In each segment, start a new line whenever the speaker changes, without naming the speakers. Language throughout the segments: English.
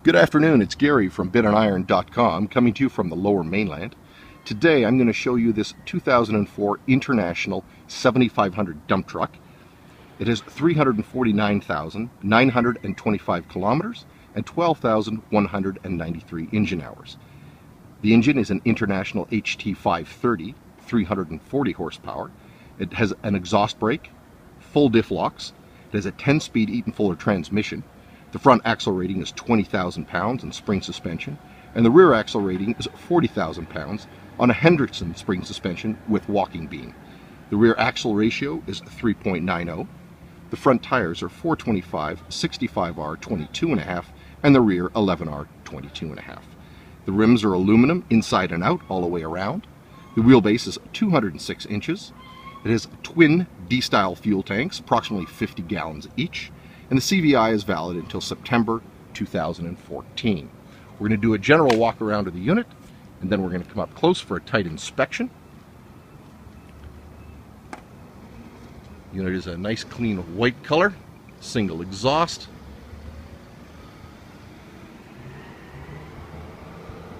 Good afternoon, it's Gary from IronFind.ca-old coming to you from the lower mainland. Today I'm going to show you this 2004 International 7500 dump truck. It has 349,925 kilometers and 12,193 engine hours. The engine is an International HT530, 340 horsepower. It has an exhaust brake, full diff locks. It has a 10-speed Eaton Fuller transmission. The front axle rating is 20,000 pounds in spring suspension, and the rear axle rating is 40,000 pounds on a Hendrickson spring suspension with walking beam. The rear axle ratio is 3.90. The front tires are 425 65R 22.5 and the rear 11R 22.5. The rims are aluminum inside and out all the way around. The wheelbase is 206 inches. It has twin D-style fuel tanks, approximately 50 gallons each, and the CVI is valid until September 2014. We're going to do a general walk around of the unit, and then we're going to come up close for a tight inspection. The unit is a nice clean white color, single exhaust.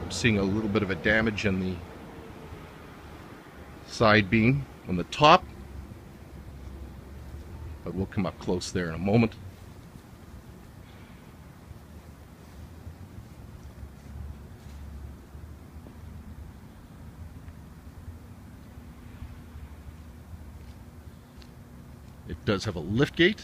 I'm seeing a little bit of a damage in the side beam on the top, but we'll come up close there in a moment. It does have a lift gate.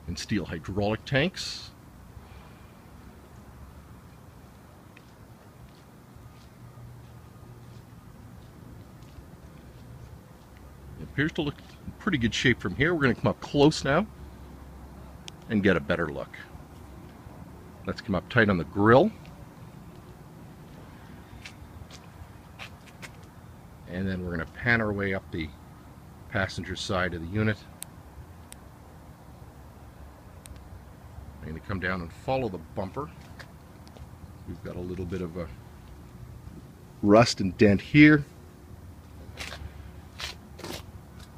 And steel hydraulic tanks. It appears to look in pretty good shape from here. We're going to come up close now and get a better look. Let's come up tight on the grill. And then we're going to pan our way up the passenger side of the unit. I'm going to come down and follow the bumper. We've got a little bit of a rust and dent here.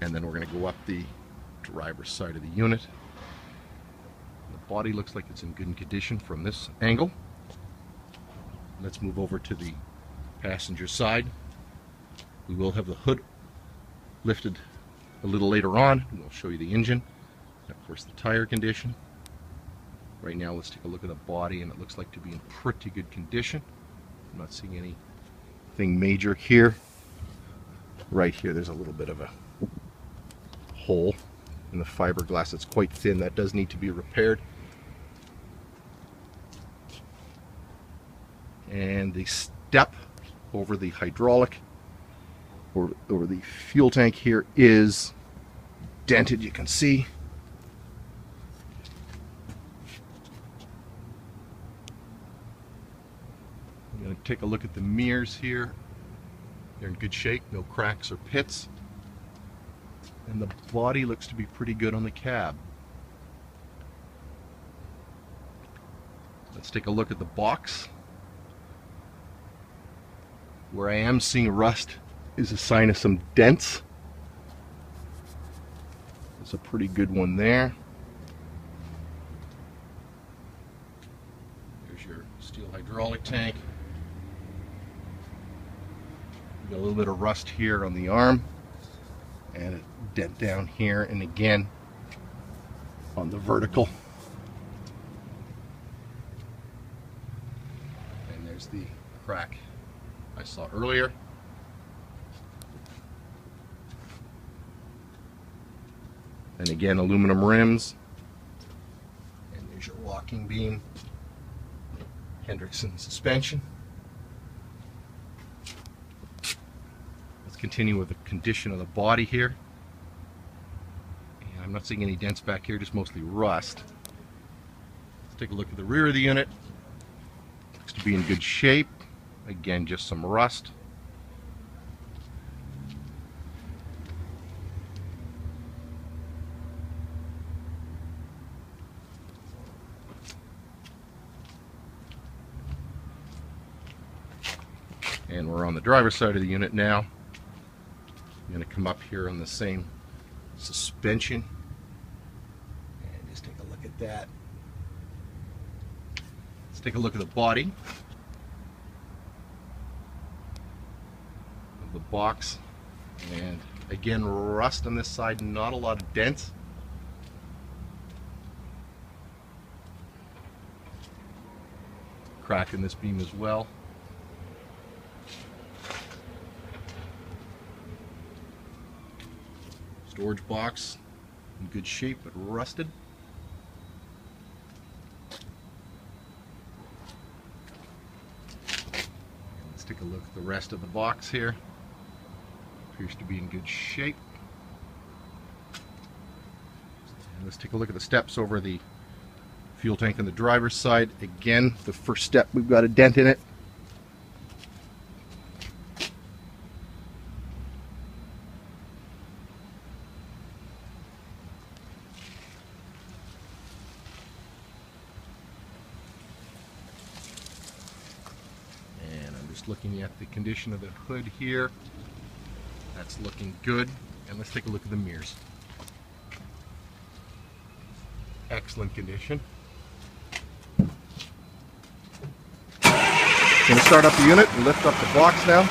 And then we're going to go up the driver's side of the unit. The body looks like it's in good condition from this angle. Let's move over to the passenger side. We will have the hood lifted a little later on, and we'll show you the engine, and of course the tire condition. Right now let's take a look at the body, and it looks like to be in pretty good condition. I'm not seeing anything major here. Right here there's a little bit of a hole in the fiberglass. It's quite thin. That does need to be repaired. And the step over the hydraulic or the fuel tank here is dented, you can see. I'm going to take a look at the mirrors here. They're in good shape, no cracks or pits. And the body looks to be pretty good on the cab. Let's take a look at the box. Where I am seeing rust is a sign of some dents. That's a pretty good one there. There's your steel hydraulic tank. Got a little bit of rust here on the arm, and a dent down here, and again on the vertical. And there's the crack I saw earlier. And again, aluminum rims. And there's your walking beam. Hendrickson suspension. Let's continue with the condition of the body here. And I'm not seeing any dents back here, just mostly rust. Let's take a look at the rear of the unit. Looks to be in good shape. Again, just some rust. And we're on the driver's side of the unit now. I'm going to come up here on the same suspension and just take a look at that. Let's take a look at the body of the box, and again, rust on this side, not a lot of dents. Crack in this beam as well. Storage box in good shape but rusted. Let's take a look at the rest of the box here. Appears to be in good shape. And let's take a look at the steps over the fuel tank on the driver's side. Again, the first step, we've got a dent in it. And I'm just looking at the condition of the hood here. That's looking good. And let's take a look at the mirrors. Excellent condition. Going to start up the unit and lift up the box now.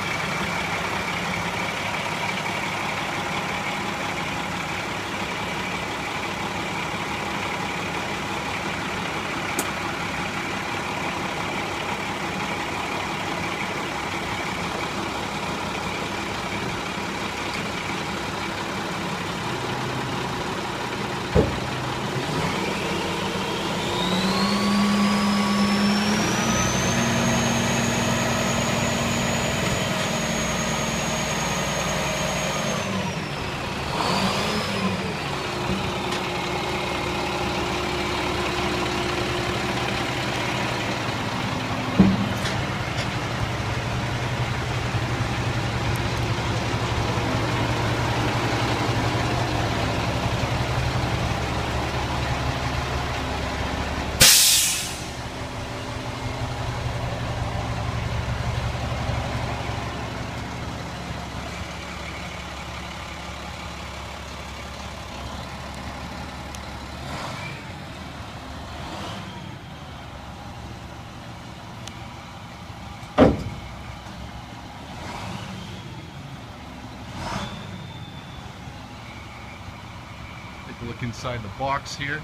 Take a look inside the box here.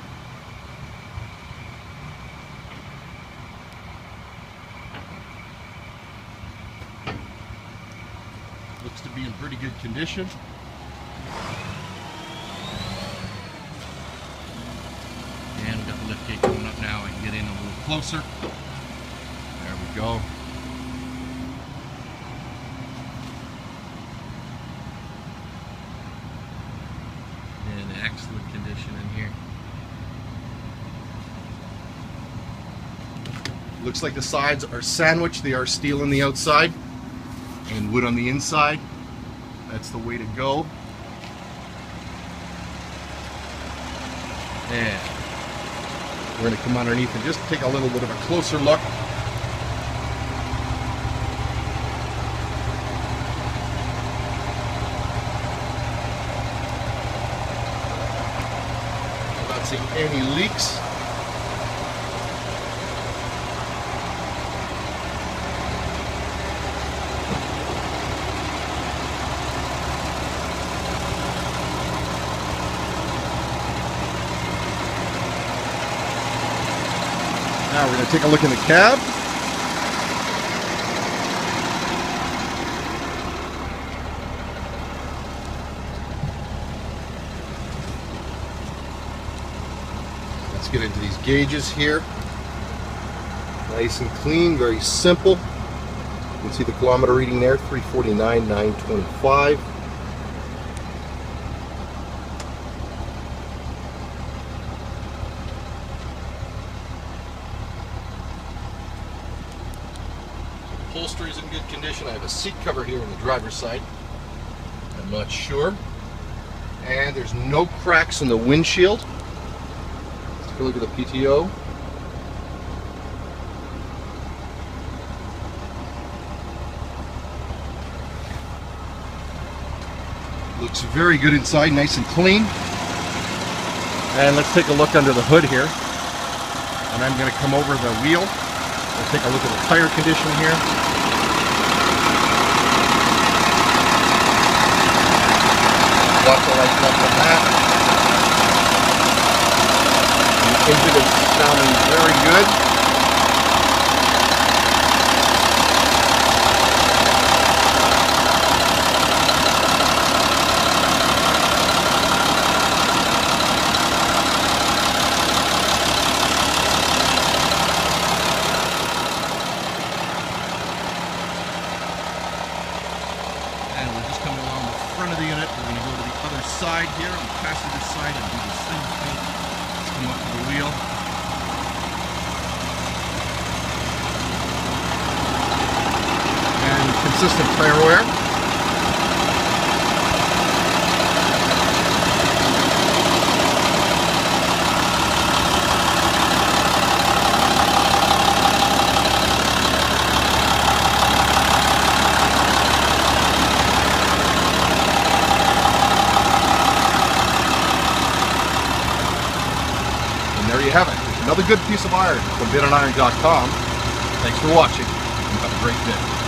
Looks to be in pretty good condition. And we've got the lift gate going up now. I can get in a little closer. There we go. In excellent condition in here. Looks like the sides are sandwiched. They are steel on the outside and wood on the inside. That's the way to go. And we're going to come underneath and just take a little bit of a closer look. Not seeing any leaks. Now we're going to take a look in the cab. Let's get into these gauges here. Nice and clean, very simple. You can see the kilometer reading there, 349,925. Upholstery is in good condition. I have a seat cover here on the driver's side. I'm not sure. And there's no cracks in the windshield. Let's take a look at the PTO. Looks very good inside, nice and clean. And let's take a look under the hood here. And I'm going to come over the wheel. We'll take a look at the tire condition here. Lots of light left on that. The engine is sounding very good. And we're just coming along the front of the unit. We're going to go to the other side here, on the passenger side, and do the same thing. Let's come up to the wheel. And consistent tire wear. And there you have it. Another good piece of iron from BidOnIron.com. Thanks for watching, and have a great day.